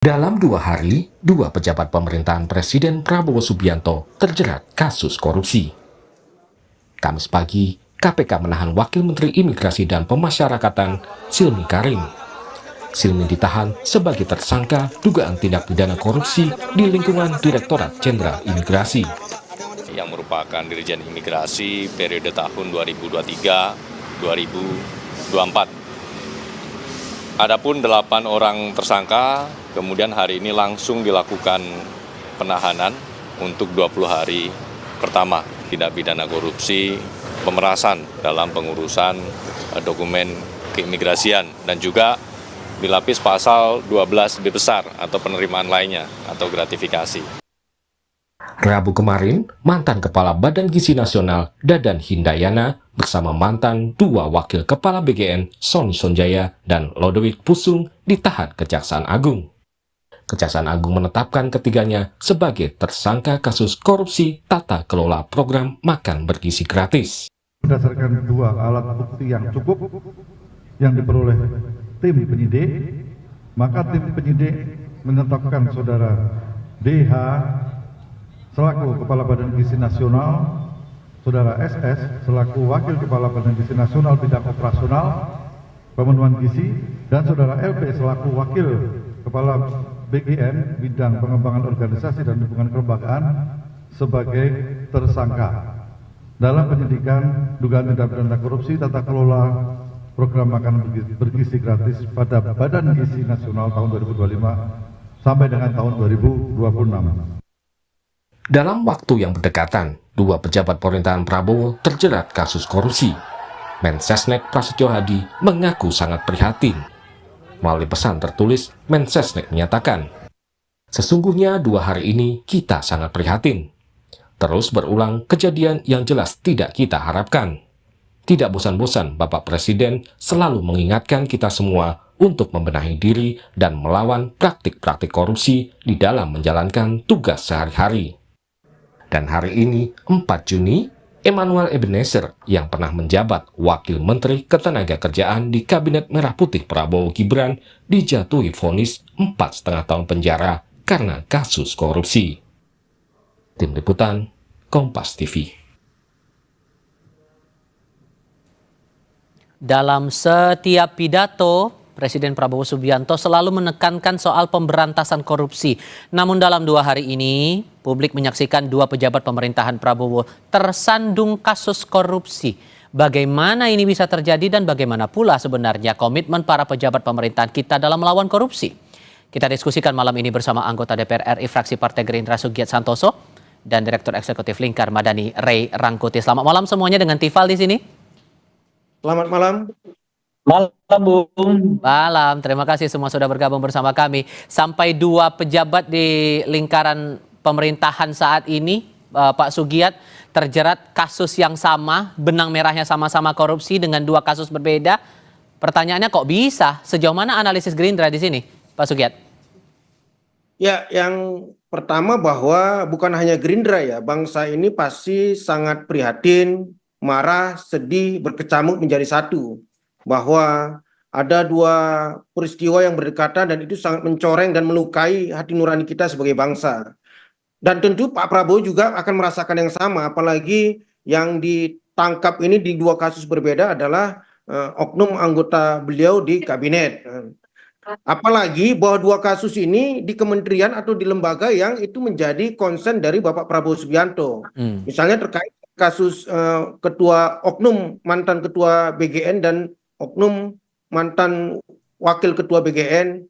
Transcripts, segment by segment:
Dalam 2 hari, 2 pejabat pemerintahan Presiden Prabowo Subianto terjerat kasus korupsi. Kamis pagi, KPK menahan Wakil Menteri Imigrasi dan Pemasyarakatan, Silmi Karim. Silmi ditahan sebagai tersangka dugaan tindak pidana korupsi di lingkungan Direktorat Jenderal Imigrasi. Yang merupakan Dirjen Imigrasi periode tahun 2023-2024. Adapun 8 orang tersangka, kemudian hari ini langsung dilakukan penahanan untuk 20 hari pertama tindak pidana korupsi, pemerasan dalam pengurusan dokumen keimigrasian, dan juga dilapis pasal 12 B besar atau penerimaan lainnya atau gratifikasi. Rabu kemarin, mantan Kepala Badan Gizi Nasional Dadan Hindayana bersama mantan 2 Wakil Kepala BGN Sony Sonjaya dan Lodewijk Pusung ditahan Kejaksaan Agung. Kejaksaan Agung menetapkan ketiganya sebagai tersangka kasus korupsi tata kelola program makan bergizi gratis. Berdasarkan 2 alat bukti yang cukup yang diperoleh tim penyidik, maka tim penyidik menetapkan saudara DH selaku Kepala Badan Gizi Nasional, saudara SS selaku Wakil Kepala Badan Gizi Nasional bidang operasional pemenuhan gizi, dan saudara LP selaku Wakil Kepala BGN bidang pengembangan organisasi dan hubungan kelembagaan sebagai tersangka dalam penyidikan dugaan tindak pidana korupsi tata kelola program makanan bergizi gratis pada Badan Gizi Nasional tahun 2025 sampai dengan tahun 2026. Dalam waktu yang berdekatan, 2 pejabat pemerintahan Prabowo terjerat kasus korupsi. Mensesnek Prasetyo Hadi mengaku sangat prihatin. Melalui pesan tertulis, Mensesnek menyatakan, "Sesungguhnya 2 hari ini kita sangat prihatin. Terus berulang kejadian yang jelas tidak kita harapkan. Tidak bosan-bosan Bapak Presiden selalu mengingatkan kita semua untuk membenahi diri dan melawan praktik-praktik korupsi di dalam menjalankan tugas sehari-hari." Dan hari ini, 4 Juni, Emmanuel Ebenezer yang pernah menjabat Wakil Menteri Ketenagakerjaan di Kabinet Merah Putih Prabowo Gibran dijatuhi vonis 4,5 tahun penjara karena kasus korupsi. Tim Liputan, Kompas TV. Dalam setiap pidato, Presiden Prabowo Subianto selalu menekankan soal pemberantasan korupsi. Namun dalam 2 hari ini, publik menyaksikan 2 pejabat pemerintahan Prabowo tersandung kasus korupsi. Bagaimana ini bisa terjadi dan bagaimana pula sebenarnya komitmen para pejabat pemerintahan kita dalam melawan korupsi? Kita diskusikan malam ini bersama anggota DPR RI fraksi Partai Gerindra Sugiat Santoso dan Direktur Eksekutif Lingkar Madani Ray Rangkuti. Selamat malam semuanya dengan Tifal di sini. Selamat malam. Malam, Bung. Malam, terima kasih semua sudah bergabung bersama kami. Sampai 2 pejabat di lingkaran pemerintahan saat ini, Pak Sugiat, terjerat kasus yang sama, benang merahnya sama-sama korupsi dengan 2 kasus berbeda. Pertanyaannya kok bisa? Sejauh mana analisis Gerindra di sini, Pak Sugiat? Ya, yang pertama bahwa bukan hanya Gerindra ya, bangsa ini pasti sangat prihatin, marah, sedih, berkecamuk menjadi satu. Bahwa ada 2 peristiwa yang berdekatan dan itu sangat mencoreng dan melukai hati nurani kita sebagai bangsa. Dan tentu Pak Prabowo juga akan merasakan yang sama, apalagi yang ditangkap ini di 2 kasus berbeda adalah oknum anggota beliau di kabinet. Apalagi bahwa 2 kasus ini di kementerian atau di lembaga yang itu menjadi konsen dari Bapak Prabowo Subianto. Misalnya terkait kasus oknum mantan ketua BGN dan oknum mantan wakil ketua BGN,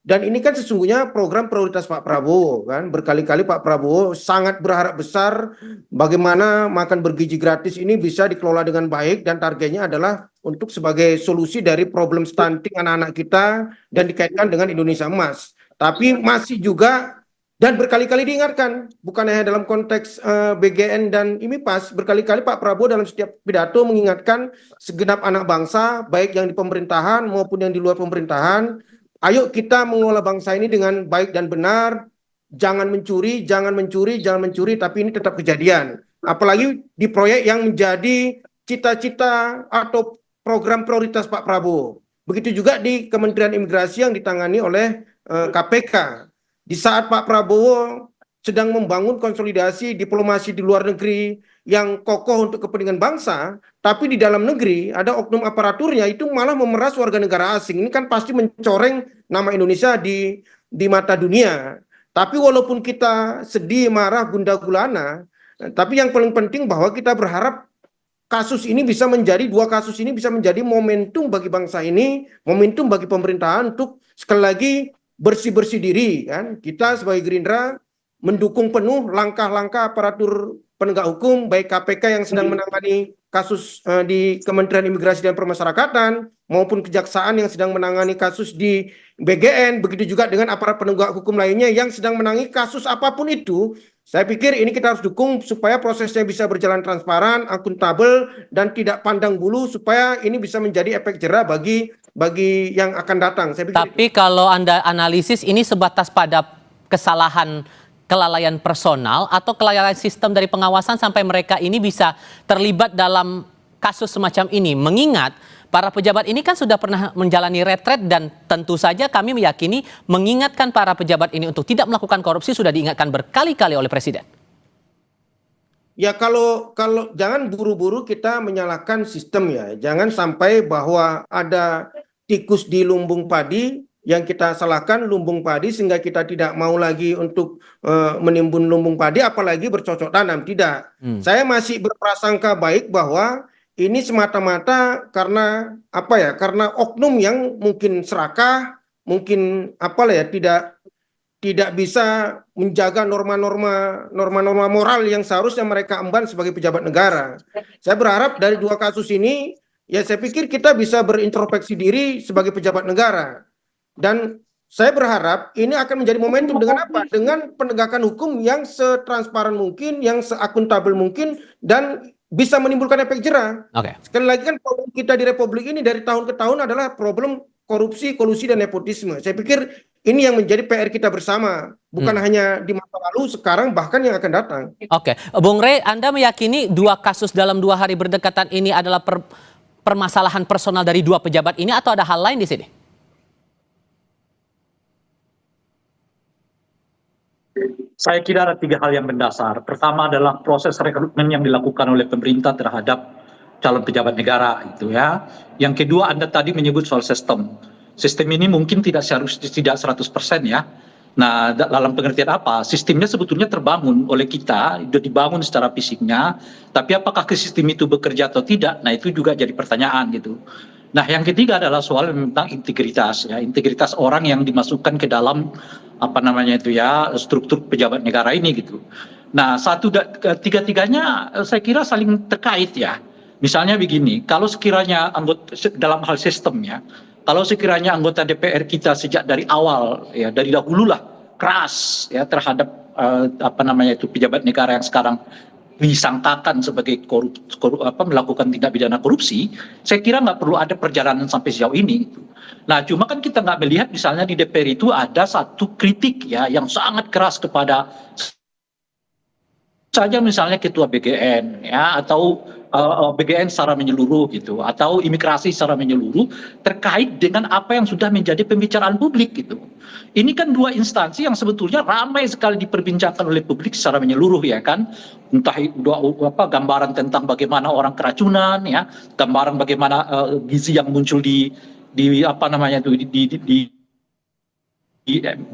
dan ini kan sesungguhnya program prioritas Pak Prabowo kan. Berkali-kali Pak Prabowo sangat berharap besar bagaimana makan bergizi gratis ini bisa dikelola dengan baik, dan targetnya adalah untuk sebagai solusi dari problem stunting anak-anak kita dan dikaitkan dengan Indonesia Emas. Tapi masih juga, dan berkali-kali diingatkan, bukan hanya dalam konteks BGN dan IMIPAS, berkali-kali Pak Prabowo dalam setiap pidato mengingatkan segenap anak bangsa, baik yang di pemerintahan maupun yang di luar pemerintahan, ayo kita mengelola bangsa ini dengan baik dan benar, jangan mencuri, jangan mencuri, jangan mencuri, tapi ini tetap kejadian. Apalagi di proyek yang menjadi cita-cita atau program prioritas Pak Prabowo. Begitu juga di Kementerian Imigrasi yang ditangani oleh KPK. Di saat Pak Prabowo sedang membangun konsolidasi diplomasi di luar negeri yang kokoh untuk kepentingan bangsa, tapi di dalam negeri ada oknum aparaturnya itu malah memeras warga negara asing. Ini kan pasti mencoreng nama Indonesia di mata dunia. Tapi walaupun kita sedih, marah, gundah gulana, tapi yang paling penting bahwa kita berharap dua kasus ini bisa menjadi momentum bagi bangsa ini, momentum bagi pemerintahan untuk sekali lagi bersih-bersih diri, kan. Kita sebagai Gerindra mendukung penuh langkah-langkah aparatur penegak hukum, baik KPK yang sedang menangani kasus di Kementerian Imigrasi dan Pemasyarakatan, maupun Kejaksaan yang sedang menangani kasus di BGN, begitu juga dengan aparat penegak hukum lainnya yang sedang menangani kasus apapun itu. Saya pikir ini kita harus dukung supaya prosesnya bisa berjalan transparan, akuntabel, dan tidak pandang bulu supaya ini bisa menjadi efek jerah bagi yang akan datang. Saya pikir Tapi kalau Anda analisis ini sebatas pada kesalahan kelalaian personal atau kelalaian sistem dari pengawasan sampai mereka ini bisa terlibat dalam kasus semacam ini, mengingat para pejabat ini kan sudah pernah menjalani retret dan tentu saja kami meyakini mengingatkan para pejabat ini untuk tidak melakukan korupsi sudah diingatkan berkali-kali oleh Presiden. ya kalau jangan buru-buru kita menyalahkan sistem ya. Jangan sampai bahwa ada tikus di lumbung padi yang kita salahkan lumbung padi sehingga kita tidak mau lagi untuk menimbun lumbung padi apalagi bercocok tanam. Tidak. Saya masih berprasangka baik bahwa ini semata-mata karena apa ya? Karena oknum yang mungkin serakah, mungkin tidak bisa menjaga norma-norma moral yang seharusnya mereka emban sebagai pejabat negara. Saya berharap dari dua kasus ini, ya saya pikir kita bisa berintrospeksi diri sebagai pejabat negara. Dan saya berharap ini akan menjadi momentum dengan apa? Dengan penegakan hukum yang setransparan mungkin, yang seakuntabel mungkin, dan bisa menimbulkan efek jerah. Oke. Sekali lagi kan problem kita di Republik ini dari tahun ke tahun adalah problem korupsi, kolusi, dan nepotisme. Saya pikir ini yang menjadi PR kita bersama, bukan hanya di masa lalu, sekarang, bahkan yang akan datang. Oke, Bung Rey, Anda meyakini dua kasus dalam 2 hari berdekatan ini adalah permasalahan personal dari dua pejabat ini atau ada hal lain di sini? Saya kira ada 3 hal yang mendasar. Pertama adalah proses rekrutmen yang dilakukan oleh pemerintah terhadap calon pejabat negara itu ya. Yang kedua, Anda tadi menyebut soal sistem. Sistem ini mungkin tidak 100% ya. Nah, dalam pengertian apa? Sistemnya sebetulnya terbangun oleh kita, sudah dibangun secara fisiknya, tapi apakah ke sistem itu bekerja atau tidak? Nah, itu juga jadi pertanyaan gitu. Nah, yang ketiga adalah soal tentang integritas ya, integritas orang yang dimasukkan ke dalam struktur pejabat negara ini gitu. Nah, tiga-tiganya saya kira saling terkait ya. Misalnya begini, kalau sekiranya dalam hal sistemnya, kalau sekiranya anggota DPR kita sejak dari awal ya, dari dahululah keras ya terhadap pejabat negara yang sekarang disangkakan sebagai melakukan tindak pidana korupsi, saya kira nggak perlu ada perjalanan sampai sejauh ini. Nah, cuma kan kita nggak melihat misalnya di DPR itu ada satu kritik ya yang sangat keras kepada saja misalnya ketua BGN ya atau BGN secara menyeluruh gitu atau imigrasi secara menyeluruh terkait dengan apa yang sudah menjadi pembicaraan publik gitu. Ini kan dua instansi yang sebetulnya ramai sekali diperbincangkan oleh publik secara menyeluruh ya kan. Entah gambaran tentang bagaimana orang keracunan ya, gambaran bagaimana gizi yang muncul di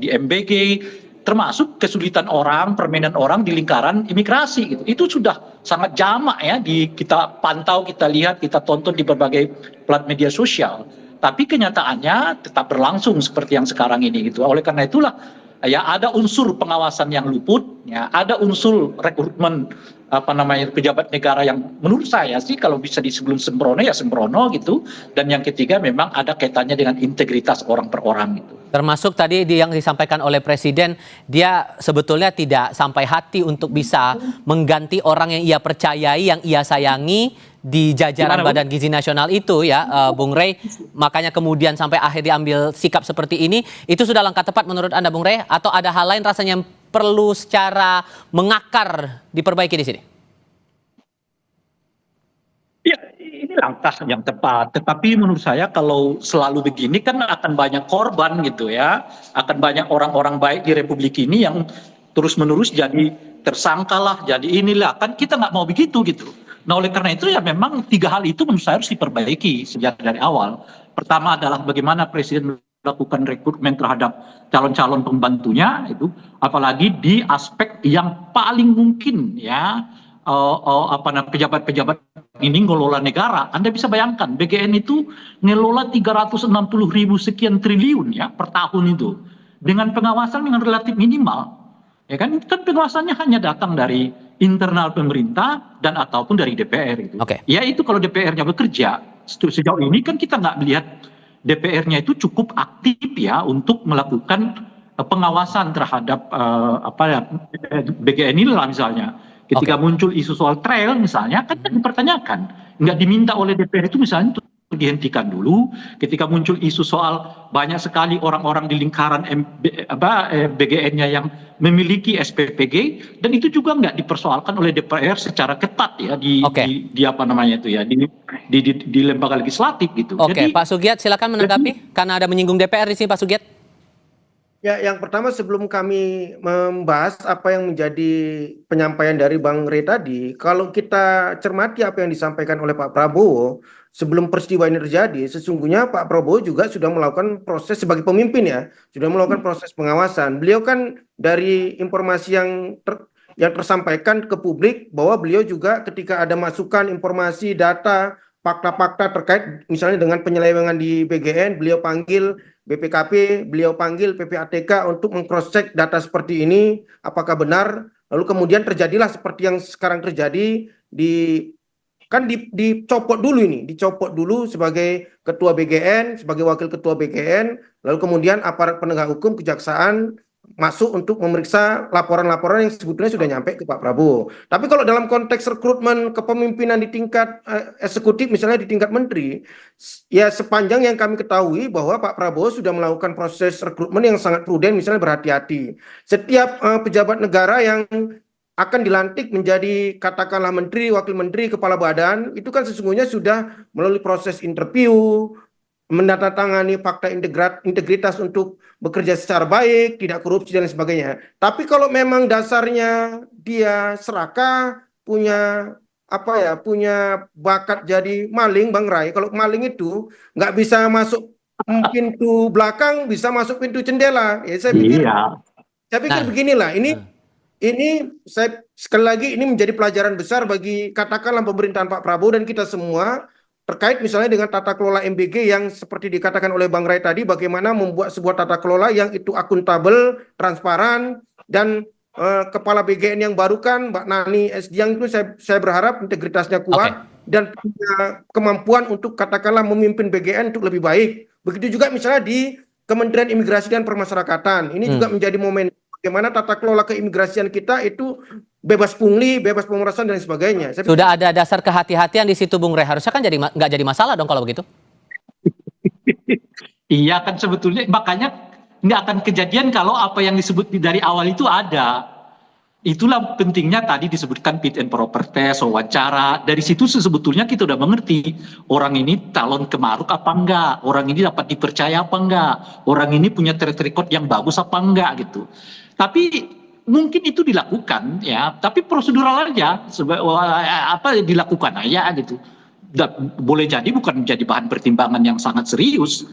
MBG, termasuk kesulitan orang, permainan orang di lingkaran imigrasi gitu. Itu sudah sangat jamak ya kita pantau, kita lihat, kita tonton di berbagai plat media sosial. Tapi kenyataannya tetap berlangsung seperti yang sekarang ini gitu. Oleh karena itulah ya ada unsur pengawasan yang luput, ya ada unsur rekrutmen pejabat negara yang menurut saya sih kalau bisa sebelum sembrono ya sembrono gitu. Dan yang ketiga memang ada kaitannya dengan integritas orang per orang gitu. Termasuk tadi yang disampaikan oleh Presiden, dia sebetulnya tidak sampai hati untuk bisa mengganti orang yang ia percayai, yang ia sayangi di jajaran Badan Gizi Nasional itu ya, Bung Rey. Makanya kemudian sampai akhir diambil sikap seperti ini, itu sudah langkah tepat menurut Anda, Bung Rey? Atau ada hal lain rasanya yang perlu secara mengakar diperbaiki di sini? Ya, ini langkah yang tepat. Tetapi menurut saya kalau selalu begini kan akan banyak korban gitu ya. Akan banyak orang-orang baik di Republik ini yang terus-menerus jadi tersangka lah, jadi inilah. Kan kita nggak mau begitu gitu. Nah oleh karena itu ya memang 3 hal itu menurut saya harus diperbaiki sejak dari awal. Pertama adalah bagaimana Presiden melakukan rekrutmen terhadap calon-calon pembantunya itu, apalagi di aspek yang paling mungkin ya, pejabat-pejabat ini ngelola negara. Anda bisa bayangkan BGN itu ngelola 360.000 sekian triliun ya per tahun itu dengan pengawasan yang relatif minimal. Ya kan pengawasannya hanya datang dari internal pemerintah dan ataupun dari DPR itu. Ya itu kalau DPR-nya bekerja. Sejauh ini kan kita nggak melihat DPR-nya itu cukup aktif ya untuk melakukan pengawasan terhadap BGN ini lah misalnya. Ketika muncul isu soal trail misalnya kan dipertanyakan, nggak diminta oleh DPR itu misalnya untuk dihentikan dulu. Ketika muncul isu soal banyak sekali orang-orang di lingkaran BGN-nya yang memiliki SPPG dan itu juga nggak dipersoalkan oleh DPR secara ketat ya di apa namanya itu ya di lembaga legislatif gitu. Jadi Pak Sugiat silakan menanggapi karena ada menyinggung DPR di sini Pak Sugiat. Ya, yang pertama sebelum kami membahas apa yang menjadi penyampaian dari Bang Rey tadi, kalau kita cermati apa yang disampaikan oleh Pak Prabowo sebelum peristiwa ini terjadi, sesungguhnya Pak Prabowo juga sudah melakukan proses sebagai pemimpin ya, sudah melakukan proses pengawasan. Beliau kan dari informasi yang tersampaikan ke publik bahwa beliau juga ketika ada masukan informasi, data, fakta-fakta terkait misalnya dengan penyelewengan di BGN, beliau panggil BPKP, beliau panggil PPATK untuk meng-cross-check data seperti ini, apakah benar, lalu kemudian terjadilah seperti yang sekarang terjadi, dicopot dulu sebagai ketua BGN, sebagai wakil ketua BGN, lalu kemudian aparat penegak hukum, kejaksaan, masuk untuk memeriksa laporan-laporan yang sebetulnya sudah nyampe ke Pak Prabowo. Tapi kalau dalam konteks rekrutmen kepemimpinan di tingkat eksekutif, misalnya di tingkat menteri, ya sepanjang yang kami ketahui bahwa Pak Prabowo sudah melakukan proses rekrutmen yang sangat prudent, misalnya berhati-hati. Setiap pejabat negara yang akan dilantik menjadi katakanlah menteri, wakil menteri, kepala badan, itu kan sesungguhnya sudah melalui proses interview, menandatangani fakta integritas untuk bekerja secara baik, tidak korupsi dan sebagainya. Tapi kalau memang dasarnya dia serakah, punya bakat jadi maling, Bang Ray. Kalau maling itu nggak bisa masuk pintu belakang, bisa masuk pintu jendela. Ya saya pikir beginilah. Ini saya sekali lagi ini menjadi pelajaran besar bagi katakanlah pemerintahan Pak Prabowo dan kita semua. Terkait misalnya dengan tata kelola MBG yang seperti dikatakan oleh Bang Ray tadi, bagaimana membuat sebuah tata kelola yang itu akuntabel, transparan, dan kepala BGN yang baru kan Mbak Nani Esdiang itu saya berharap integritasnya kuat dan punya kemampuan untuk katakanlah memimpin BGN untuk lebih baik. Begitu juga misalnya di Kementerian Imigrasi dan Permasyarakatan. Ini juga menjadi momen bagaimana tata kelola keimigrasian kita itu bebas pungli, bebas pemerasan dan sebagainya. Sudah ada dasar kehati-hatian di situ Bung Rey, harusnya kan nggak jadi masalah dong kalau begitu. Iya kan sebetulnya makanya nggak akan kejadian kalau apa yang disebut dari awal itu ada. Itulah pentingnya tadi disebutkan fit and proper test, wawancara. Dari situ sebetulnya kita udah mengerti orang ini calon kemaruk apa enggak, orang ini dapat dipercaya apa enggak, orang ini punya track record yang bagus apa enggak gitu. Tapi mungkin itu dilakukan ya, tapi prosedural aja, dilakukan aja gitu. Boleh jadi bukan menjadi bahan pertimbangan yang sangat serius,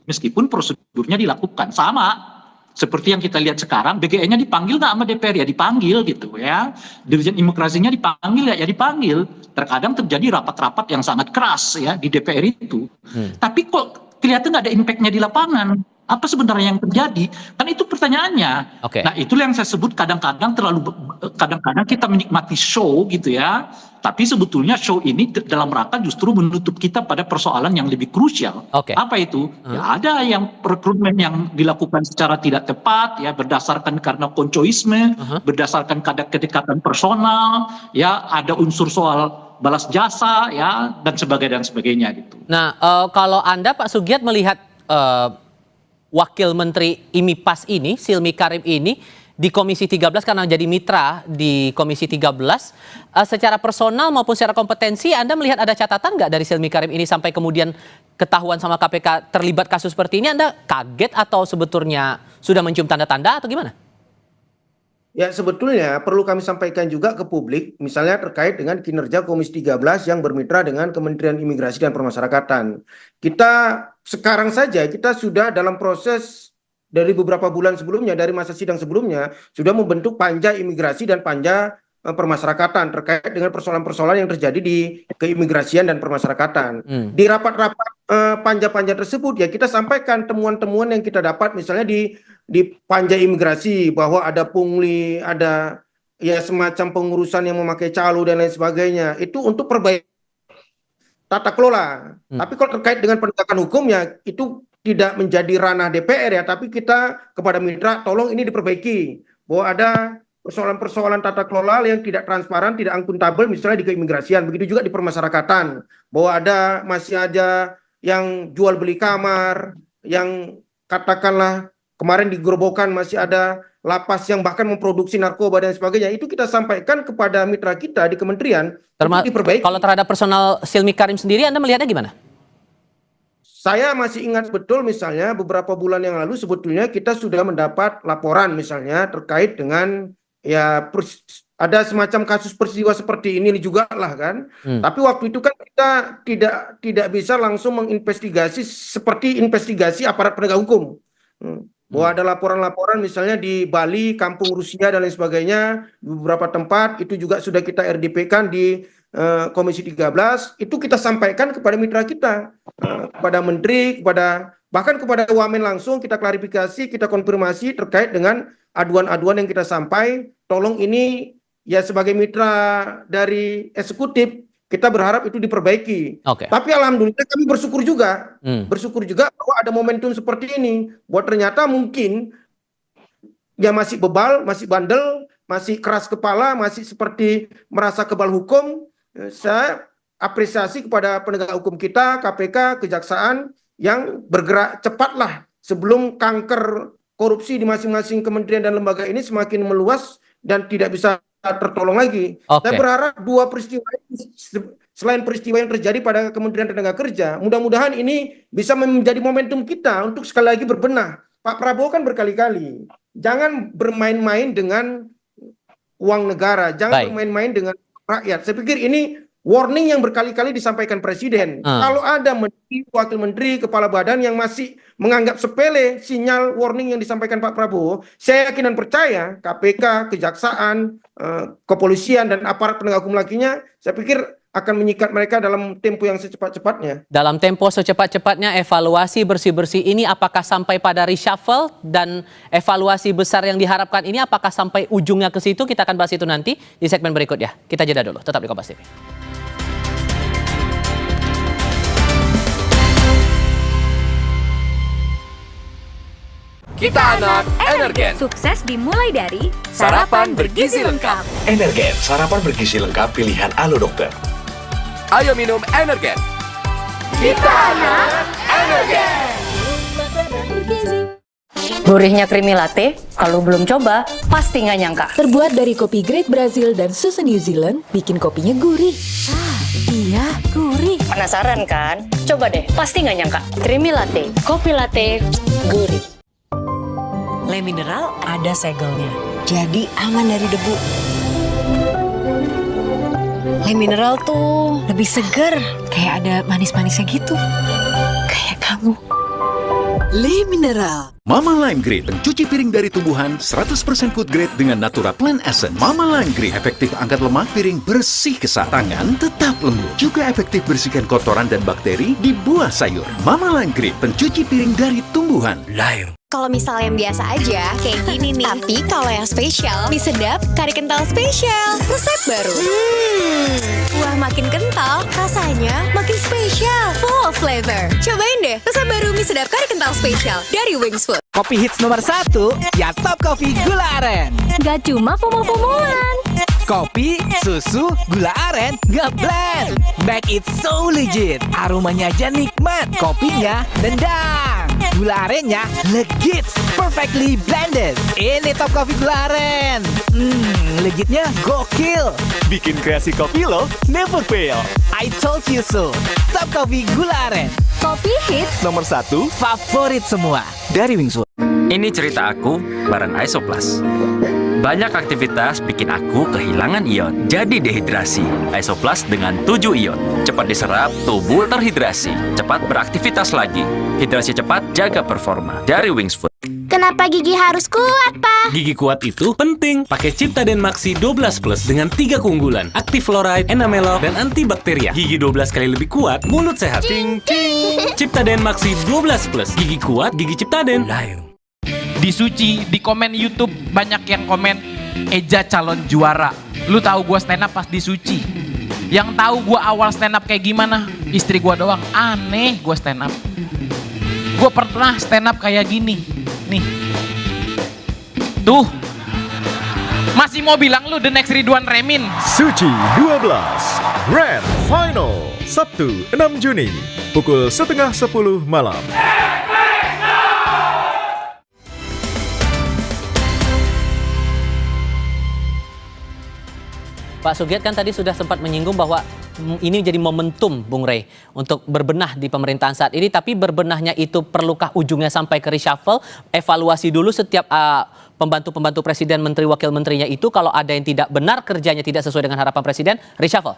meskipun prosedurnya dilakukan sama. Seperti yang kita lihat sekarang, BGN-nya dipanggil nggak sama DPR ya dipanggil gitu ya. Dirjen imigrasinya dipanggil ya dipanggil. Terkadang terjadi rapat-rapat yang sangat keras ya di DPR itu. Tapi kok kelihatan nggak ada impact-nya di lapangan? Apa sebenarnya yang terjadi? Kan itu pertanyaannya. Nah itulah yang saya sebut kadang-kadang kita menikmati show gitu ya. Tapi sebetulnya show ini dalam rangka justru menutup kita pada persoalan yang lebih krusial. Apa itu? Ya ada yang rekrutmen yang dilakukan secara tidak tepat ya berdasarkan karena koncoisme, berdasarkan kadar kedekatan personal, ya ada unsur soal balas jasa ya dan sebagainya gitu. Nah, kalau Anda Pak Sugiat melihat Wakil Menteri IMIPAS ini, Silmi Karim ini di Komisi 13 karena jadi mitra di Komisi 13. Secara personal maupun secara kompetensi, Anda melihat ada catatan nggak dari Silmi Karim ini sampai kemudian ketahuan sama KPK terlibat kasus seperti ini? Anda kaget atau sebetulnya sudah mencium tanda-tanda atau gimana? Ya, sebetulnya perlu kami sampaikan juga ke publik, misalnya terkait dengan kinerja Komisi 13 yang bermitra dengan Kementerian Imigrasi dan Pemasyarakatan. Kita sekarang saja, kita sudah dalam proses dari beberapa bulan sebelumnya, dari masa sidang sebelumnya, sudah membentuk panja imigrasi dan panja permasyarakatan terkait dengan persoalan-persoalan yang terjadi di keimigrasian dan permasyarakatan. Di rapat-rapat panja-panja tersebut ya kita sampaikan temuan-temuan yang kita dapat misalnya di panja imigrasi bahwa ada pungli, ada ya semacam pengurusan yang memakai calo dan lain sebagainya. Itu untuk perbaikan tata kelola. Tapi kalau terkait dengan penegakan hukum ya itu tidak menjadi ranah DPR ya, tapi kita kepada mitra tolong ini diperbaiki bahwa ada persoalan-persoalan tata kelola yang tidak transparan, tidak akuntabel misalnya di keimigrasian, begitu juga di permasyarakatan, bahwa masih ada yang jual beli kamar, yang katakanlah kemarin di Gerobokan masih ada lapas yang bahkan memproduksi narkoba dan sebagainya. Itu kita sampaikan kepada mitra kita di kementerian untuk diperbaiki. Kalau terhadap personal Silmi Karim sendiri, Anda melihatnya gimana? Saya masih ingat betul misalnya beberapa bulan yang lalu sebetulnya kita sudah mendapat laporan misalnya terkait dengan ya ada semacam kasus peristiwa seperti ini juga lah kan. Tapi waktu itu kan kita tidak bisa langsung menginvestigasi seperti investigasi aparat penegak hukum. Bahwa ada laporan-laporan misalnya di Bali, Kampung Rusia dan lain sebagainya, di beberapa tempat itu juga sudah kita RDP-kan di Komisi 13, itu kita sampaikan kepada mitra kita, kepada menteri, bahkan kepada Wamen langsung kita klarifikasi, kita konfirmasi terkait dengan aduan-aduan yang kita sampai. Tolong ini ya sebagai mitra dari eksekutif kita berharap itu diperbaiki. Tapi alhamdulillah kami bersyukur juga bahwa ada momentum seperti ini, bahwa ternyata mungkin ya masih bebal, masih bandel, masih keras kepala, masih seperti merasa kebal hukum. Saya apresiasi kepada penegak hukum kita, KPK, Kejaksaan yang bergerak cepatlah sebelum kanker korupsi di masing-masing kementerian dan lembaga ini semakin meluas dan tidak bisa tertolong lagi. Saya berharap dua peristiwa ini, selain peristiwa yang terjadi pada Kementerian Tenaga Kerja, mudah-mudahan ini bisa menjadi momentum kita untuk sekali lagi berbenah. Pak Prabowo kan berkali-kali, jangan bermain-main dengan uang negara, jangan bermain-main dengan rakyat. Saya pikir ini warning yang berkali-kali disampaikan Presiden. Kalau ada menteri, wakil menteri, kepala badan yang masih menganggap sepele sinyal warning yang disampaikan Pak Prabowo, saya yakin dan percaya KPK, Kejaksaan, Kepolisian dan aparat penegak hukum lainnya, saya pikir akan menyikat mereka dalam tempo yang secepat-cepatnya. Dalam tempo secepat-cepatnya, evaluasi bersih-bersih ini apakah sampai pada reshuffle dan evaluasi besar yang diharapkan ini apakah sampai ujungnya ke situ? Kita akan bahas itu nanti di segmen berikutnya. Kita jeda dulu, tetap di Kompas TV. Kita anak Energen. Sukses dimulai dari Sarapan bergizi lengkap. Energen, sarapan bergizi lengkap pilihan Alo Dokter. Ayo minum Energen. Kita anak Energen. Gurihnya creamy latte, kalau belum coba, pasti nggak nyangka. Terbuat dari kopi grade Brazil dan susu New Zealand, bikin kopinya gurih. Iya, gurih. Penasaran kan? Coba deh, pasti nggak nyangka. Creamy latte, kopi latte, gurih. Le Mineral ada segelnya, jadi aman dari debu. Le Mineral tuh lebih seger, kayak ada manis-manisnya gitu. Kayak kamu. Le Mineral. Mama Lime Grade, pencuci piring dari tumbuhan 100% food grade dengan Natura Plant Essence. Mama Lime Grade efektif angkat lemak piring bersih kesat. Tangan tetap lembut. Juga efektif bersihkan kotoran dan bakteri di buah sayur. Mama Lime Grade, pencuci piring dari tumbuhan. Lime. Kalau misalnya yang biasa aja, kayak gini nih. Tapi kalau yang spesial, mie sedap kari kental spesial. Resep baru. Wah, makin kental, rasanya makin spesial. Full of flavor. Cobain deh resep baru mie sedap kari kental spesial dari Wings Food. Kopi hits nomor 1, ya Top Coffee Gula Aren. Gak cuma FOMO-FOMOan. Kopi, susu, gula aren, gak blend. Make it so legit. Aromanya aja nikmat, kopinya dendang. Gula arennya legit, perfectly blended. Ini Top Coffee Gula Aren. Legitnya gokil. Bikin kreasi kopi lo never fail. I told you so. Top Coffee Gula Aren. Kopi hits Nomor 1 favorit semua dari Wingswood. Ini cerita aku bareng Isoplas. Banyak aktivitas bikin aku kehilangan ion, jadi dehidrasi. Isoplas dengan 7 ion, cepat diserap, tubuh terhidrasi, cepat beraktivitas lagi. Hidrasi cepat, jaga performa. Dari Wingsfood. Kenapa gigi harus kuat, Pak? Gigi kuat itu penting. Pakai Ciptaden Maxi 12 Plus dengan 3 keunggulan. Aktif fluoride, enamelok, dan antibakteria. Gigi 12 kali lebih kuat, mulut sehat. Cing, cing. Ciptaden Maxi 12 Plus. Gigi kuat, gigi Ciptaden. Di Suci, di komen YouTube banyak yang komen Eja calon juara. Lu tahu gue stand up pas di Suci. Yang tahu gue awal stand up kayak gimana? Istri gue doang. Aneh gue stand up. Gue pernah stand up kayak gini. Nih. Tuh. Masih mau bilang lu the next Ridwan Remin. Suci 12 Grand Final Sabtu 6 Juni pukul 9:30 malam. Pak Sugiat kan tadi sudah sempat menyinggung bahwa ini menjadi momentum, Bung Rey, untuk berbenah di pemerintahan saat ini. Tapi berbenahnya itu perlukah ujungnya sampai ke reshuffle? Evaluasi dulu setiap pembantu-pembantu presiden, menteri, wakil menterinya itu. Kalau ada yang tidak benar, kerjanya tidak sesuai dengan harapan presiden, reshuffle?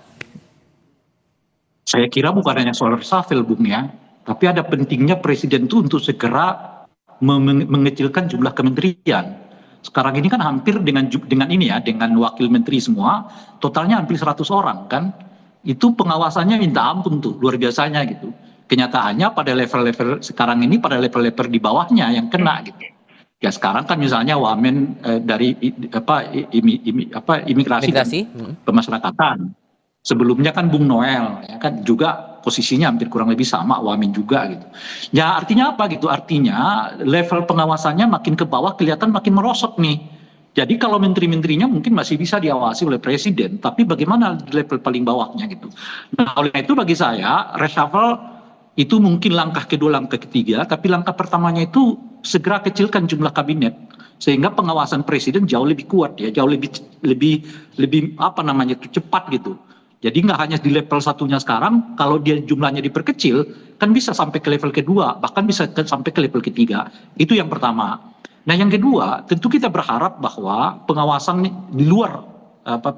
Saya kira bukan hanya soal reshuffle, Bung, ya. Tapi ada pentingnya presiden itu untuk segera mengecilkan jumlah kementerian. Sekarang ini kan hampir dengan ini ya, dengan wakil menteri semua, totalnya hampir 100 orang kan. Itu pengawasannya minta ampun tuh, luar biasanya gitu. Kenyataannya pada level-level sekarang ini, pada level-level di bawahnya yang kena gitu. Ya sekarang kan misalnya wamen dari imigrasi. Dan pemasyarakatan. Sebelumnya kan Bung Noel, ya kan juga posisinya hampir kurang lebih sama, wamen juga gitu. Ya artinya apa gitu? Artinya level pengawasannya makin ke bawah kelihatan makin merosot nih. Jadi kalau menteri-menterinya mungkin masih bisa diawasi oleh presiden, tapi bagaimana level paling bawahnya gitu. Nah oleh itu bagi saya reshuffle itu mungkin langkah kedua, langkah ketiga, tapi langkah pertamanya itu segera kecilkan jumlah kabinet sehingga pengawasan presiden jauh lebih kuat ya, jauh lebih apa namanya itu cepat gitu. Jadi nggak hanya di level satunya sekarang, kalau dia jumlahnya diperkecil, kan bisa sampai ke level kedua, bahkan bisa sampai ke level ketiga. Itu yang pertama. Nah yang kedua, tentu kita berharap bahwa pengawasan di luar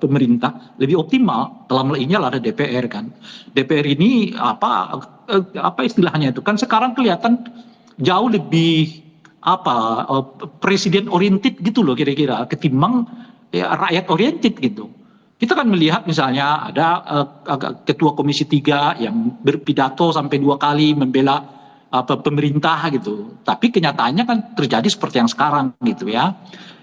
pemerintah lebih optimal. Dalam hal ini ada DPR kan. DPR ini apa istilahnya itu kan sekarang kelihatan jauh lebih presiden oriented gitu loh kira-kira ketimbang rakyat oriented gitu. Kita kan melihat misalnya ada ketua Komisi 3 yang berpidato sampai 2 kali membela pemerintah gitu. Tapi kenyataannya kan terjadi seperti yang sekarang gitu ya.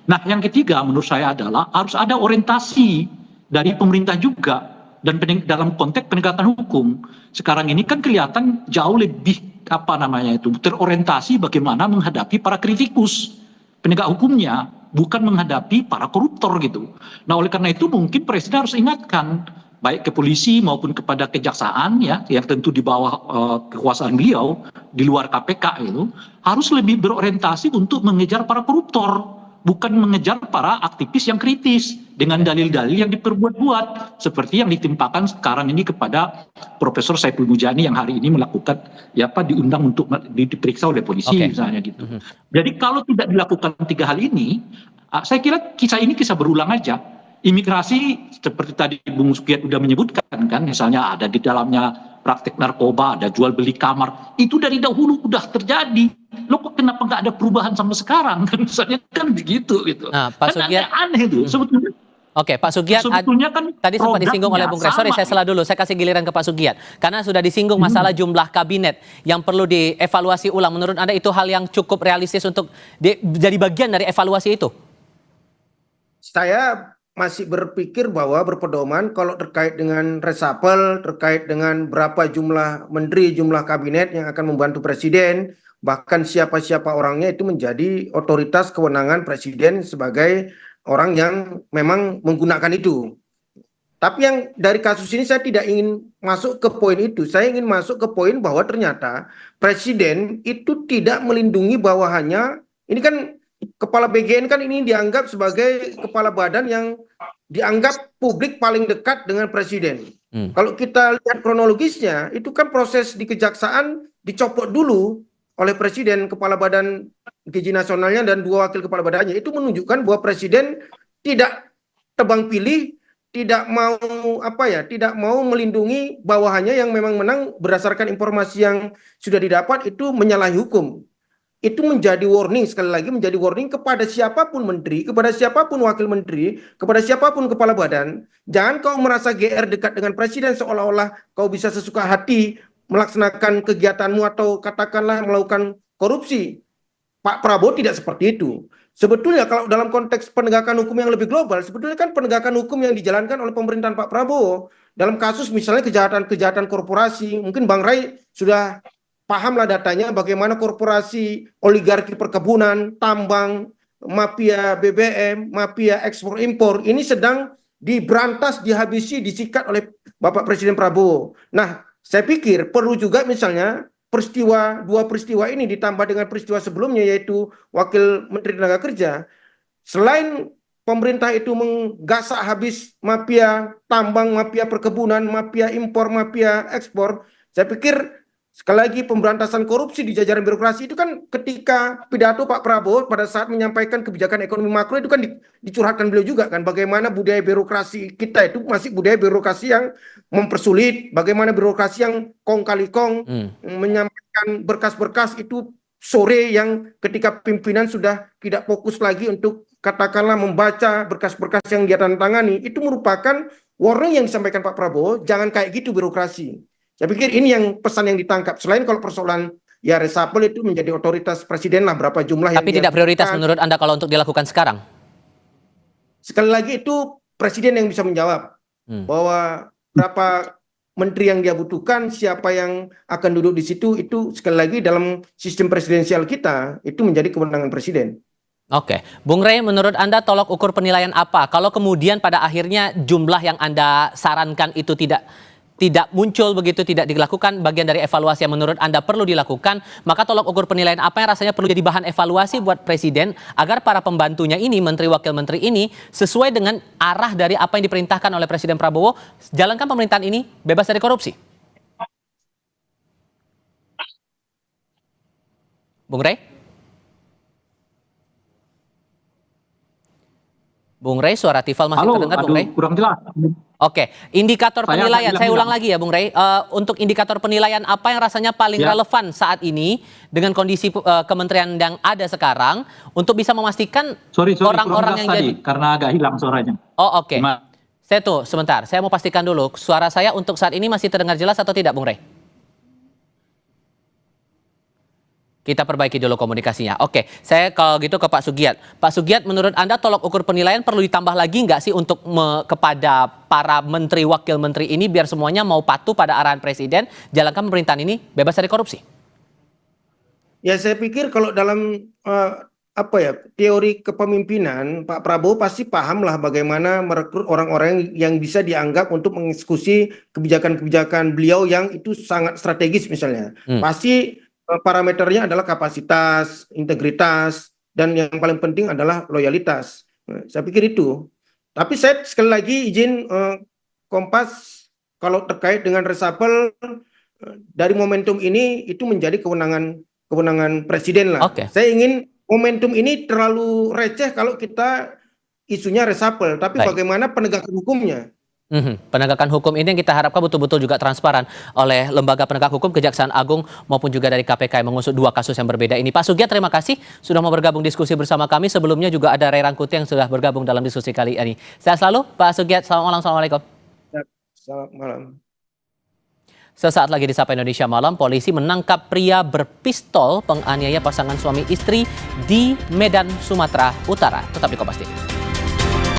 Nah yang ketiga menurut saya adalah harus ada orientasi dari pemerintah juga. Dan dalam konteks penegakan hukum. Sekarang ini kan kelihatan jauh lebih terorientasi bagaimana menghadapi para kritikus penegak hukumnya. Bukan menghadapi para koruptor gitu. Nah oleh karena itu mungkin presiden harus ingatkan baik ke polisi maupun kepada kejaksaan ya yang tentu di bawah kekuasaan beliau di luar KPK itu harus lebih berorientasi untuk mengejar para koruptor, bukan mengejar para aktivis yang kritis dengan dalil-dalil yang diperbuat-buat seperti yang ditimpakan sekarang ini kepada Profesor Saiful Mujani yang hari ini melakukan diundang untuk diperiksa oleh polisi misalnya gitu. Jadi kalau tidak dilakukan 3 hal ini, saya kira kisah ini kisah berulang aja. Imigrasi seperti tadi Bung Sugiat sudah menyebutkan kan, misalnya ada di dalamnya praktek narkoba, ada jual beli kamar, itu dari dahulu udah terjadi. Lo kok kenapa nggak ada perubahan sampai sekarang kan misalnya kan begitu gitu. Nah, Pak kan Sugiat, aneh itu sebetulnya. Oke, Pak Sugiat, sebetulnya kan tadi sempat disinggung oleh Bung Rey. Sorry, saya salah dulu. Saya kasih giliran ke Pak Sugiat. Karena sudah disinggung masalah jumlah kabinet yang perlu dievaluasi ulang. Menurut Anda itu hal yang cukup realistis untuk jadi bagian dari evaluasi itu? Saya masih berpikir bahwa berpedoman kalau terkait dengan reshuffle, terkait dengan berapa jumlah menteri, jumlah kabinet yang akan membantu presiden, bahkan siapa-siapa orangnya itu menjadi otoritas kewenangan presiden sebagai orang yang memang menggunakan itu. Tapi yang dari kasus ini saya tidak ingin masuk ke poin itu. Saya ingin masuk ke poin bahwa ternyata presiden itu tidak melindungi bawahannya. Ini kan kepala BGN kan ini dianggap sebagai kepala badan yang dianggap publik paling dekat dengan presiden. Kalau kita lihat kronologisnya, itu kan proses di kejaksaan dicopot dulu oleh presiden, kepala badan gizi nasionalnya dan 2 wakil kepala badannya. Itu menunjukkan bahwa presiden tidak tebang pilih, tidak mau tidak mau melindungi bawahannya yang memang menang berdasarkan informasi yang sudah didapat, itu menyalahi hukum. Itu menjadi warning, sekali lagi menjadi warning kepada siapapun menteri, kepada siapapun wakil menteri, kepada siapapun kepala badan. Jangan kau merasa GR dekat dengan presiden seolah-olah kau bisa sesuka hati melaksanakan kegiatanmu atau katakanlah melakukan korupsi. Pak Prabowo tidak seperti itu. Sebetulnya kalau dalam konteks penegakan hukum yang lebih global, sebetulnya kan penegakan hukum yang dijalankan oleh pemerintahan Pak Prabowo dalam kasus misalnya kejahatan-kejahatan korporasi, mungkin Bang Ray sudah pahamlah datanya bagaimana korporasi oligarki perkebunan, tambang, mafia BBM, mafia ekspor impor ini sedang diberantas, dihabisi, disikat oleh Bapak Presiden Prabowo. Nah, saya pikir perlu juga misalnya dua peristiwa ini ditambah dengan peristiwa sebelumnya yaitu Wakil Menteri Tenaga Kerja. Selain pemerintah itu menggasak habis mafia tambang, mafia perkebunan, mafia impor, mafia ekspor, saya pikir sekali lagi pemberantasan korupsi di jajaran birokrasi itu kan ketika pidato Pak Prabowo pada saat menyampaikan kebijakan ekonomi makro itu kan dicurhatkan beliau juga kan bagaimana budaya birokrasi kita itu masih budaya birokrasi yang mempersulit, bagaimana birokrasi yang kong kali kong menyampaikan berkas-berkas itu sore yang ketika pimpinan sudah tidak fokus lagi untuk katakanlah membaca berkas-berkas yang dia tangani. Itu merupakan warning yang disampaikan Pak Prabowo, jangan kayak gitu birokrasi. Saya pikir ini yang pesan yang ditangkap. Selain kalau persoalan ya reshuffle itu menjadi otoritas presiden lah berapa jumlah yang tapi tidak prioritas menurut Anda kalau untuk dilakukan sekarang? Sekali lagi itu presiden yang bisa menjawab bahwa berapa menteri yang dia butuhkan, siapa yang akan duduk di situ, itu sekali lagi dalam sistem presidensial kita itu menjadi kewenangan presiden. Oke, Bung Rey, menurut Anda tolok ukur penilaian apa? Kalau kemudian pada akhirnya jumlah yang Anda sarankan itu tidak muncul begitu, tidak dilakukan bagian dari evaluasi yang menurut Anda perlu dilakukan, maka tolok ukur penilaian apa yang rasanya perlu jadi bahan evaluasi buat presiden agar para pembantunya ini, menteri wakil menteri ini, sesuai dengan arah dari apa yang diperintahkan oleh Presiden Prabowo, jalankan pemerintahan ini bebas dari korupsi. Bung Rey? Bung Rey, suara Tifal masih terdengar, Bung Rey? Kurang jelas. Oke, indikator penilaian, saya ulang lagi ya Bung Rey, untuk indikator penilaian apa yang rasanya paling relevan saat ini dengan kondisi kementerian yang ada sekarang untuk bisa memastikan orang-orang yang jadi... karena agak hilang suaranya. Oh oke, saya tuh sebentar, saya mau pastikan dulu, suara saya untuk saat ini masih terdengar jelas atau tidak Bung Rey? Kita perbaiki dulu komunikasinya. Oke, saya kalau gitu ke Pak Sugiat. Pak Sugiat, menurut Anda tolok ukur penilaian perlu ditambah lagi nggak sih untuk kepada para menteri, wakil menteri ini biar semuanya mau patuh pada arahan presiden, jalankan pemerintahan ini bebas dari korupsi? Ya saya pikir kalau dalam teori kepemimpinan, Pak Prabowo pasti pahamlah bagaimana merekrut orang-orang yang bisa dianggap untuk mengeksekusi kebijakan-kebijakan beliau yang itu sangat strategis misalnya. Pasti parameternya adalah kapasitas, integritas, dan yang paling penting adalah loyalitas. Saya pikir itu. Tapi saya sekali lagi izin Kompas kalau terkait dengan reshuffle dari momentum ini itu menjadi kewenangan presiden lah. Saya ingin momentum ini terlalu receh kalau kita isunya reshuffle, tapi bagaimana penegakan hukumnya? Penegakan hukum ini yang kita harapkan betul-betul juga transparan oleh lembaga penegak hukum, Kejaksaan Agung maupun juga dari KPK yang mengusut 2 kasus yang berbeda ini. Pak Sugiat, terima kasih sudah mau bergabung diskusi bersama kami. Sebelumnya juga ada Ray Rangkuti yang sudah bergabung dalam diskusi kali ini. Sehat selalu Pak Sugiat, selamat malam, assalamualaikum. Selamat malam. Sesaat lagi di Sapa Indonesia Malam, polisi menangkap pria berpistol penganiaya pasangan suami istri di Medan, Sumatera Utara. Tetap di Kompas TV.